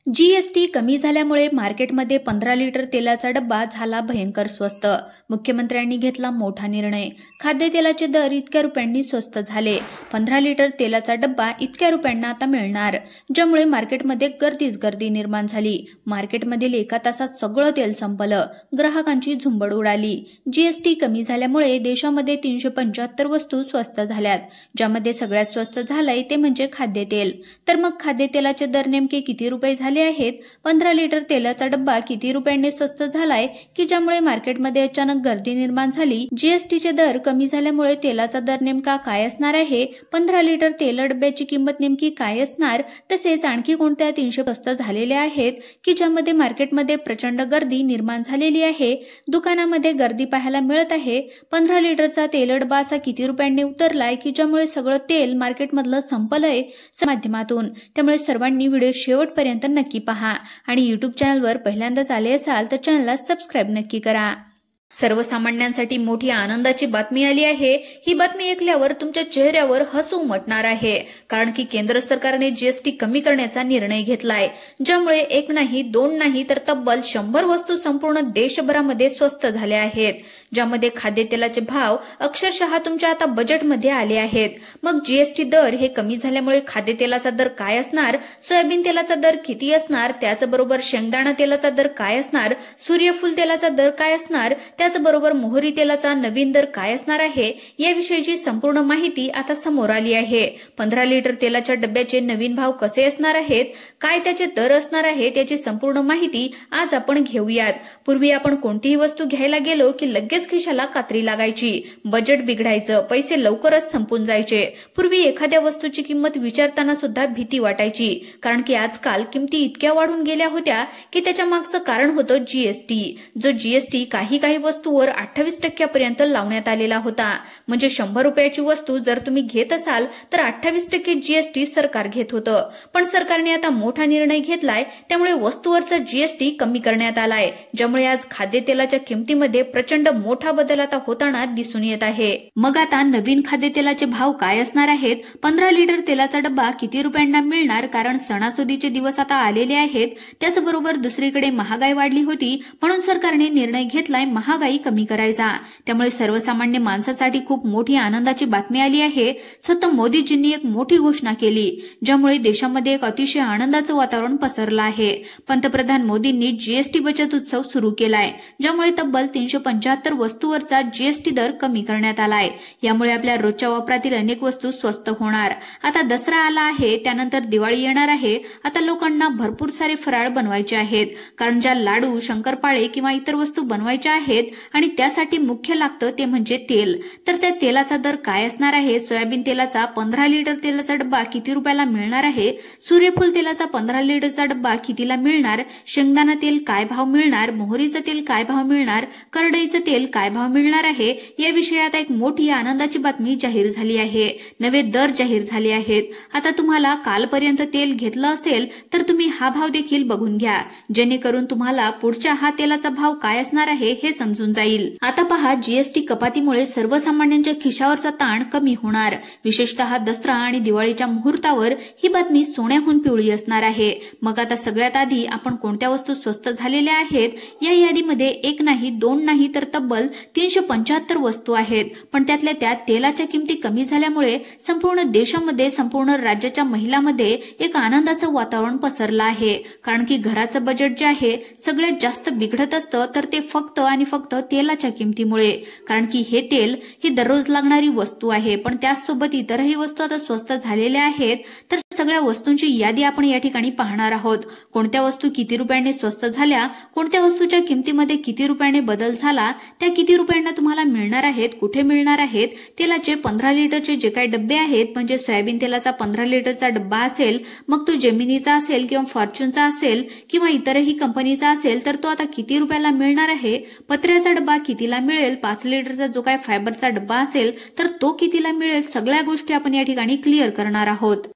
GST कमी झाल्यामुळे मार्केटमध्ये 15 लिटर तेलाचा डब्बा झाला भयंकर स्वस्त। मुख्यमंत्र्यांनी घेतला मोठा निर्णय। खाद्यतेलाचे दर इतक्या रुपयांनी स्वस्त झाले। 15 लिटर तेलाचा डब्बा इतक्या रुपयांना आता मिळणार, ज्यामुळे मार्केटमध्ये गर्दीच गर्दी निर्माण झाली। मार्केटमधील एका तासात सगळं तेल संपलं। ग्राहकांची झुंबड उडाली। जीएसटी कमी झाल्यामुळे देशामध्ये 375 वस्तू स्वस्त झाल्यात, ज्यामध्ये सगळ्यात स्वस्त झालंय ते म्हणजे खाद्यतेल। तर मग खाद्यतेलाचे दर नेमके किती रुपये झाले आहेत? 15 लिटर तेलाचा डब्बा किती रुपयांनी स्वस्त झालाय की ज्यामुळे मार्केटमध्ये अचानक गर्दी निर्माण झाली? जीएसटीचे दर कमी झाल्यामुळे तेलाचा दर नेमका काय असणार आहे? 15 लिटर तेल डब्याची किंमत नेमकी काय असणार? तसेच आणखी कोणत्या 300 स्वस्त झालेल्या आहेत की ज्यामध्ये मार्केटमध्ये प्रचंड गर्दी निर्माण झालेली आहे? दुकानामध्ये गर्दी पाहायला मिळत आहे। 15 लिटरचा तेल डब्बा असा किती रुपयांनी उतरलाय की ज्यामुळे सगळं तेल मार्केटमधलं संपलंय माध्यमातून। त्यामुळे सर्वांनी व्हिडिओ शेवटपर्यंत नक्की पहा आणि YouTube चॅनलवर पहिल्यांदाच आले असाल तर चॅनलला सबस्क्राइब नक्की करा। सर्वसामान्यांसाठी मोठी आनंदाची बातमी आली आहे। ही बातमी ऐकल्यावर तुमच्या चेहऱ्यावर हसू उमटणार आहे, कारण की केंद्र सरकारने जीएसटी कमी करण्याचा निर्णय घेतलाय, ज्यामुळे एक नाही दोन नाही तर तब्बल 100 वस्तू संपूर्ण देशभरामध्ये स्वस्त झाल्या आहेत, ज्यामध्ये खाद्यतेलाचे भाव अक्षरशः तुमच्या आता बजेटमध्ये आले आहेत। मग जीएसटी दर हे कमी झाल्यामुळे खाद्यतेलाचा दर काय असणार? सोयाबीन तेलाचा दर किती असणार? त्याचबरोबर शेंगदाणा तेलाचा दर काय असणार? सूर्यफूल तेलाचा दर काय असणार? त्याचबरोबर मोहरी तेलाचा नवीन दर काय असणार आहे? याविषयीची संपूर्ण माहिती आता समोर आली आहे। 15 लिटर तेलाच्या डब्याचे नवीन भाव कसे असणार आहेत, काय त्याचे दर असणार आहेत, याची संपूर्ण माहिती आज आपण घेऊयात। पूर्वी आपण कोणतीही वस्तू घ्यायला गेलो की लगेच खिशाला कात्री लागायची, बजेट बिघडायचं, पैसे लवकरच संपून जायचे। पूर्वी एखाद्या वस्तूची किंमत विचारताना सुद्धा भीती वाटायची, कारण की आजकाल किमती इतक्या वाढून गेल्या होत्या की त्याच्या मागचं कारण होतं जीएसटी। जो जीएसटी काही वस्तूवर 28% पर्यंत लावण्यात आलेला होता। म्हणजे 100 रुपयाची वस्तू जर तुम्ही घेत असाल तर 28% जीएसटी सरकार घेत होतं। पण सरकारने आता मोठा निर्णय घेतलाय, त्यामुळे वस्तूवरचा जीएसटी कमी करण्यात आलाय, ज्यामुळे आज खाद्यतेलाच्या किमतीमध्ये प्रचंड मोठा बदल आता होताना दिसून येत आहे। मग आता नवीन खाद्यतेलाचे भाव काय असणार आहेत? 15 लिटर तेलाचा डब्बा किती रुपयांना मिळणार? कारण सणासुदीचे दिवस आता आलेले आहेत। त्याचबरोबर दुसरीकडे महागाई वाढली होती, म्हणून सरकारने निर्णय घेतलाय महागाई कमी करायचा। त्यामुळे सर्वसामान्य माणसासाठी खूप मोठी आनंदाची बातमी आली आहे। स्वतः मोदीजींनी एक मोठी घोषणा केली, ज्यामुळे देशामध्ये एक अतिशय आनंदाचं वातावरण पसरलं आहे। पंतप्रधान मोदींनी जीएसटी बचत उत्सव सुरू केलाय, ज्यामुळे तब्बल 375 वस्तूवरचा जीएसटी दर कमी करण्यात आलाय। यामुळे आपल्या रोजच्या वापरातील अनेक वस्तू स्वस्त होणार। आता दसरा आला आहे, त्यानंतर दिवाळी येणार आहे। आता लोकांना भरपूर सारे फराळ बनवायचे आहेत, कारण ज्या लाडू, शंकरपाळे किंवा इतर वस्तू बनवायच्या आहेत आणि त्यासाठी मुख्य लागतं ते म्हणजे तेल। तर त्या तेलाचा दर काय असणार आहे? सोयाबीन तेलाचा 15 लिटर तेलाचा डब्बा किती रुपयाला मिळणार आहे? सूर्यफूल तेलाचा 15 लिटरचा डब्बा कितीला मिळणार? शेंगदाणा तेल काय भाव मिळणार? मोहरीचं तेल काय भाव मिळणार? करडईचं तेल काय भाव मिळणार आहे? याविषयी आता एक मोठी आनंदाची बातमी जाहीर झाली आहे। नवे दर जाहीर झाले आहेत। आता तुम्हाला कालपर्यंत तेल घेतलं असेल तर तुम्ही हा भाव देखील बघून घ्या, जेणेकरून तुम्हाला पुढच्या हा तेलाचा भाव काय असणार आहे हे समजून जाईल। आता पहा, जीएसटी कपातीमुळे सर्वसामान्यांच्या खिशावरचा ताण कमी होणार। विशेषतः दसरा आणि दिवाळीच्या मुहूर्तावर ही बातमी सोन्याहून पिवळी असणार आहे। मग आता सगळ्यात आधी आपण कोणत्या वस्तू स्वस्त झालेल्या आहेत? या यादीमध्ये एक नाही दोन नाही तर तब्बल 375 वस्तू आहेत। पण त्यातल्या त्यात तेलाच्या किमती कमी झाल्यामुळे संपूर्ण देशामध्ये, संपूर्ण राज्याच्या महिलांमध्ये एक आनंदाचं वातावरण पसरलं आहे। कारण की घराचं बजेट जे आहे सगळ्यात जास्त बिघडत असतं तर ते फक्त आणि फक्त तेलाच्या किमतीमुळे। कारण की हे तेल ही दररोज लागणारी वस्तू आहे, पण त्याचसोबत इतरही वस्तू आता स्वस्त झालेल्या आहेत। तर सगळ्या वस्तूंची यादी आपण या ठिकाणी पाहणार आहोत। कोणत्या वस्तू किती रुपयांनी स्वस्त झाल्या, कोणत्या वस्तूच्या किमतीमध्ये किती रुपयाने बदल झाला, त्या किती रुपयांना तुम्हाला मिळणार आहेत, कुठे मिळणार आहेत। तेलाचे 15 लिटरचे जे काही डब्बे आहेत, म्हणजे सोयाबीन तेलाचा 15 लिटरचा डब्बा असेल, मग तो जेमिनीचा असेल किंवा फॉर्च्यूनचा असेल किंवा इतरही कंपनीचा असेल, तर तो आता किती रुपयाला मिळणार आहे? पत्र्याचा डब्बा कितीला मिळेल? 5 लिटरचा जो काय फायबरचा डब्बा असेल तर तो कितीला मिळेल? सगळ्या गोष्टी आपण या ठिकाणी क्लिअर करणार आहोत।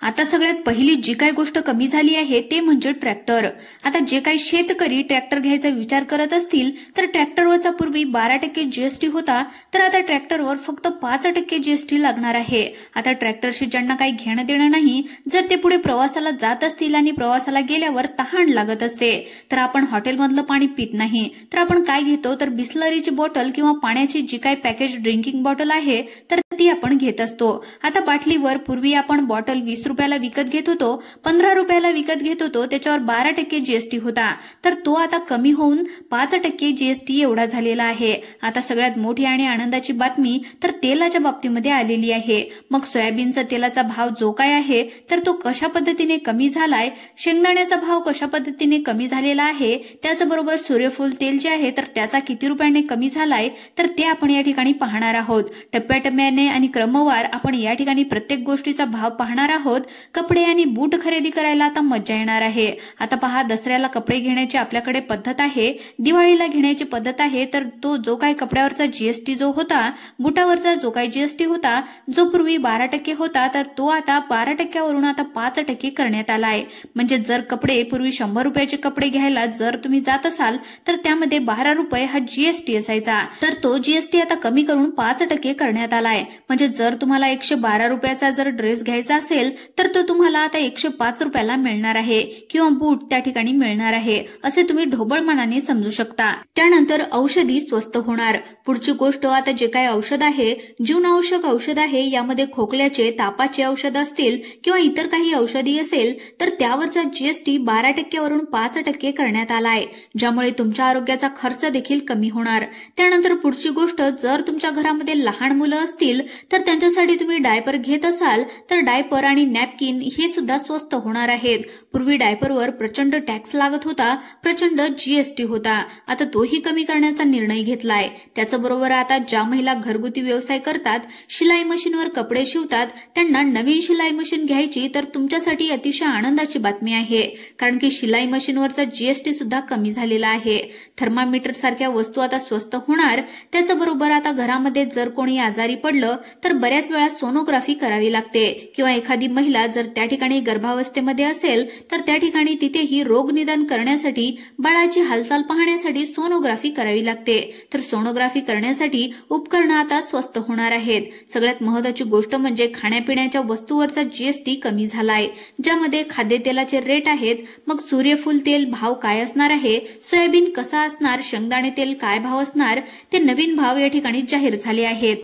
आता सगळ्यात पहिली जी काही गोष्ट कमी झाली आहे ते म्हणजे ट्रॅक्टर. आता जे काही शेतकरी ट्रॅक्टर घ्यायचा विचार करत असतील तर ट्रॅक्टरवरचा पूर्वी 12% जीएसटी होता, तर आता ट्रॅक्टरवर फक्त 5% जीएसटी लागणार आहे. आता ट्रॅक्टरशी ज्यांना काही घेणं देणं नाही, जर ते पुढे प्रवासाला जात असतील आणि प्रवासाला गेल्यावर तहान लागत असते, तर आपण हॉटेलमधलं पाणी पित नाही, तर आपण काय घेतो, तर बिस्लरीची बॉटल किंवा पाण्याची जी काही पॅकेज ड्रिंकिंग बॉटल आहे तर ती आपण घेत असतो. आता बाटलीवर पूर्वी आपण बॉटल 20 रुपयाला विकत घेत होतो, 15 रुपयाला विकत घेत होतो, त्याच्यावर 12% जीएसटी होता, तर तो आता कमी होऊन 5% जीएसटी एवढा झालेला आहे. आता सगळ्यात मोठी आणि आनंदाची बातमी तर तेलाच्या बाबतीमध्ये आलेली आहे. मग सोयाबीनचा तेलाचा भाव जो काय आहे तर तो कशा पद्धतीने कमी झालाय, शेंगदाण्याचा भाव कशा पद्धतीने कमी झालेला आहे, त्याचबरोबर सूर्यफूल तेल जे आहे तर त्याचा किती रुपयाने कमी झालाय, तर ते आपण या ठिकाणी पाहणार आहोत. टप्प्याटप्प्याने आणि क्रमवार आपण या ठिकाणी प्रत्येक गोष्टीचा भाव पाहणार आहोत. कपडे आणि बूट खरेदी करायला आता मजा येणार आहे. आता पहा, दसऱ्याला कपडे घेण्याची आपल्याकडे पद्धत आहे, दिवाळीला घेण्याची पद्धत आहे, तर तो जो काही कपड्यावरचा जीएसटी जो होता, बुटावरचा जो काही जीएसटी होता, जो पूर्वी 12% होता, तर तो आता 12%वरून आता 5% करण्यात आला आहे. म्हणजे जर कपडे पूर्वी 100 रुपयाचे कपडे घ्यायला जर तुम्ही जात असाल तर त्यामध्ये 12 रुपये हा जीएसटी असायचा, तर तो जीएसटी आता कमी करून 5% करण्यात आलाय. म्हणजे जर तुम्हाला 112 रुपयाचा जर ड्रेस घ्यायचा असेल तर तो तुम्हाला आता 105 रुपयाला मिळणार आहे, किंवा बूट त्या ठिकाणी मिळणार आहे, असे तुम्ही ढोबळ मनाने समजू शकता. त्यानंतर औषधी स्वस्त होणार. पुढची गोष्ट, आता जे काही औषध आहे, जीवनावश्यक औषध आहे, यामध्ये खोकल्याचे, तापाचे औषध असतील किंवा इतर काही औषधी असेल तर त्यावरचा जीएसटी 12%वरून 5% करण्यात आलाय, ज्यामुळे तुमच्या आरोग्याचा खर्च देखील कमी होणार. त्यानंतर पुढची गोष्ट, जर तुमच्या घरामध्ये लहान मुलं असतील तर त्यांच्यासाठी तुम्ही डायपर घेत असाल तर डायपर आणि नॅपकिन हे सुद्धा स्वस्त होणार आहेत. पूर्वी डायपरवर प्रचंड टॅक्स लागत होता, प्रचंड जीएसटी होता, आता तोही कमी करण्याचा निर्णय घेतलाय. त्याचबरोबर आता ज्या महिला घरगुती व्यवसाय करतात, शिलाई मशीनवर कपडे शिवतात, त्यांना नवीन शिलाई मशीन घ्यायची तर तुमच्यासाठी अतिशय आनंदाची बातमी आहे, कारण की शिलाई मशीनवरचा जीएसटी सुद्धा कमी झालेला आहे. थर्मामीटर सारख्या वस्तू आता स्वस्त होणार. त्याचबरोबर आता घरामध्ये जर कोणी आजारी पडलं तर बऱ्याच वेळा सोनोग्राफी करावी लागते, किंवा एखादी महिला जर त्या ठिकाणी गर्भावस्थेमध्ये असेल तर त्या ठिकाणी तिथेही रोग निदान करण्यासाठी, बाळाची हालचाल पाहण्यासाठी सोनोग्राफी करावी लागते, तर सोनोग्राफी करण्यासाठी उपकरणं आता स्वस्त होणार आहेत. सगळ्यात महत्त्वाची गोष्ट म्हणजे खाण्यापिण्याच्या वस्तूवरचा जीएसटी कमी झालाय, ज्यामध्ये खाद्यतेलाचे रेट आहेत. मग सूर्यफूल तेल भाव काय असणार आहे, सोयाबीन कसा असणार, शेंगदाणे तेल काय भाव असणार, ते नवीन भाव या ठिकाणी जाहीर झाले आहेत.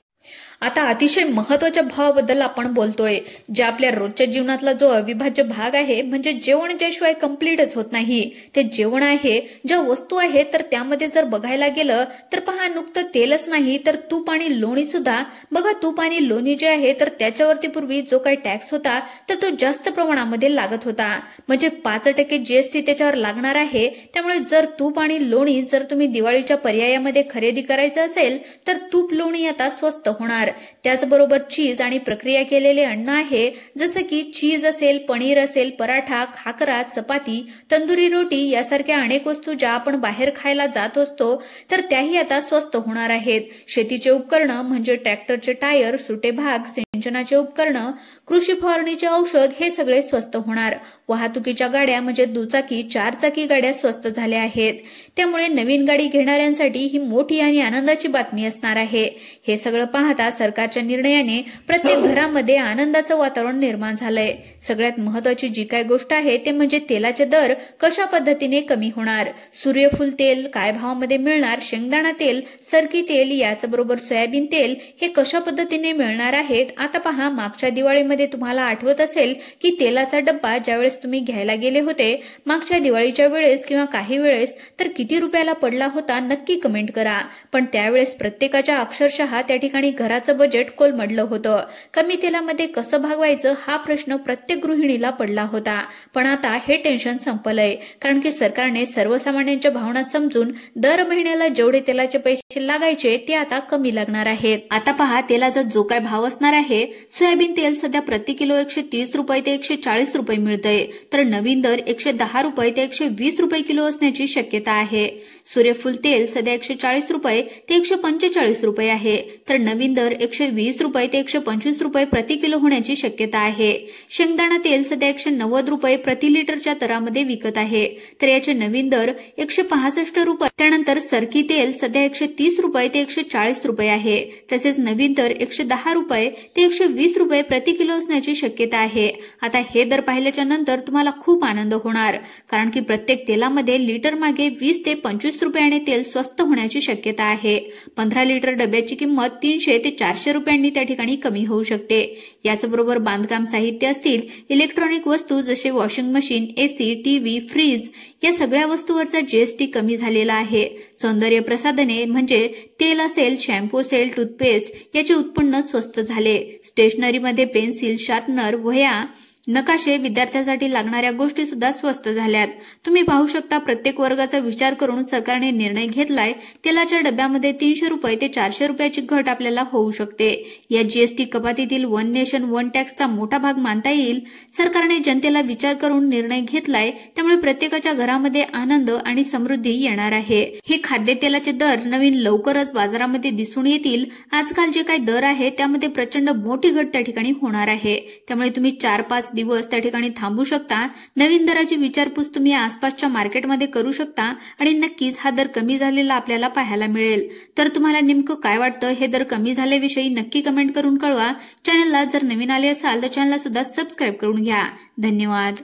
आता अतिशय महत्वाच्या भावाबद्दल आपण बोलतोय, जे आपल्या रोजच्या जीवनातला जो अविभाज्य भाग आहे, म्हणजे जेवण ज्याशिवाय कम्प्लीटच होत नाही, ते जेवण आहे. ज्या वस्तू आहेत तर त्यामध्ये जर बघायला गेलं तर पहा, नुकतं तेलच नाही तर तूप आणि लोणी सुद्धा बघा. तूप आणि लोणी जे आहे तर त्याच्यावरती पूर्वी जो काही टॅक्स होता तर तो जास्त प्रमाणामध्ये लागत होता, म्हणजे 5% जीएसटी त्याच्यावर लागणार आहे. त्यामुळे जर तूप आणि लोणी जर तुम्ही दिवाळीच्या पर्यायामध्ये खरेदी करायचं असेल तर तूप लोणी आता स्वस्त होणार. त्याचबरोबर चीज आणि प्रक्रिया केलेले अन्न आहे, जसं की चीज असेल, पनीर असेल, पराठा, खाकरा, चपाती, तंदुरी रोटी यासारख्या अनेक वस्तू ज्या आपण बाहेर खायला जात असतो तर त्याही आता स्वस्त होणार आहेत. शेतीचे उपकरणं म्हणजे ट्रॅक्टरचे टायर, सुटे भाग, सिंचनाचे उपकरणं, कृषी फवारणीचे औषध हे सगळे स्वस्त होणार. वाहतुकीच्या गाड्या म्हणजे दुचाकी, 4 चाकी गाड्या स्वस्त झाल्या आहेत. त्यामुळे नवीन गाडी घेणाऱ्यांसाठी ही मोठी आणि आनंदाची बातमी असणार आहे. हे सगळं पाहता सरकारच्या निर्णयाने प्रत्येक घरामध्ये आनंदाचं वातावरण निर्माण झालंय. सगळ्यात महत्वाची जी काय गोष्ट आहे ते म्हणजे तेलाचे दर कशा पद्धतीने कमी होणार. सूर्यफूल तेल काय भावामध्ये मिळणार, शेंगदाणा तेल, सरकी तेल, याचबरोबर सोयाबीन तेल हे कशा पद्धतीने मिळणार आहेत. आता पहा, मागच्या दिवाळीमध्ये तुम्हाला आठवत असेल की तेलाचा डब्बा ज्यावेळेस तुम्ही घ्यायला गेले होते मागच्या दिवाळीच्या वेळेस किंवा काही वेळेस, तर किती रुपयाला पडला होता नक्की कमेंट करा. पण त्यावेळेस प्रत्येकाच्या अक्षरशः त्या ठिकाणी घराचं बजेट कोलमडलं होतं. कमी तेलामध्ये कसं भागवायचं हा प्रश्न प्रत्येक गृहिणीला पडला होता. पण आता हे टेन्शन संपलंय, कारण की सरकारने सर्वसामान्यांच्या भावना समजून दर महिन्याला जेवढे तेलाचे पैसे लागायचे ते आता कमी लागणार आहेत. आता पहा, तेलाचा जो काय भाव असणार आहे, सोयाबीन तेल सध्या प्रति किलो 130 रुपये ते 140 रुपये मिळतंय, तर नवीन दर 110 रुपये ते 120 रुपये किलो असण्याची शक्यता आहे. सूर्यफूल तेल सध्या 140 रुपये ते 145 रुपये आहे, तर नवीन दर 120 रुपये ते 125 रुपये प्रति किलो होण्याची शक्यता आहे. शेंगदाणा तेल सध्या 190 रुपये प्रति लिटरच्या दरामध्ये विकत आहे, तर याचे नवीन दर 165 रुपये. त्यानंतर सरकी तेल सध्या 130 रुपये ते 140 रुपये आहे. तसेच नवीन दर 110 रुपये ते 120 रुपये प्रति किलो असण्याची शक्यता आहे. आता हे दर पाहिल्याच्या नंतर तुम्हाला खूप आनंद होणार, कारण की प्रत्येक तेलामध्ये लिटर मागे 20 ते 25 रुपयाने तेल स्वस्त होण्याची शक्यता आहे. 15 लिटर डब्याची किंमत 300 ते 400 रुपयांनी त्या ठिकाणी कमी होऊ शकते. याचबरोबर बांधकाम साहित्य असतील, इलेक्ट्रॉनिक वस्तू जसे washing machine, AC, TV, fridge या सगळ्या वस्तूवरचा जीएसटी कमी झालेला आहे. सौंदर्य प्रसाधने म्हणजे तेल असेल, शॅम्पू असेल, टूथपेस्ट याचे उत्पन्न स्वस्त झाले. स्टेशनरीमध्ये पेन्सिल, शार्पनर, वह्या, नकाशे, विद्यार्थ्यांसाठी लागणाऱ्या गोष्टी सुद्धा स्वस्त झाल्यात. तुम्ही पाहू शकता प्रत्येक वर्गाचा विचार करून सरकारने निर्णय घेतलाय. तेलाच्या डब्यामध्ये 300 रुपये ते 400 रुपयाची घट आपल्याला होऊ शकते. या जीएसटी कपातीतील वन नेशन वन टॅक्सचा मोठा भाग मानता येईल. सरकारने जनतेला विचार करून निर्णय घेतलाय, त्यामुळे प्रत्येकाच्या घरामध्ये आनंद आणि समृद्धी येणार आहे. हे खाद्यतेलाचे दर नवीन लवकरच बाजारामध्ये दिसून येतील. आजकाल जे काही दर आहे त्यामध्ये प्रचंड मोठी घट त्या ठिकाणी होणार आहे. त्यामुळे तुम्ही 4-5 दिवस त्या ठिकाणी थांबू शकता. नवीन दराची विचारपूस तुम्ही आसपासच्या मार्केटमध्ये करू शकता आणि नक्कीच हा दर कमी झालेला आपल्याला पाहायला मिळेल. तर तुम्हाला नेमकं काय वाटतं, हे दर कमी झाल्याविषयी नक्की कमेंट करून कळवा. चॅनलला जर नवीन आले असाल तर चॅनलला सुद्धा सबस्क्राईब करून घ्या. धन्यवाद.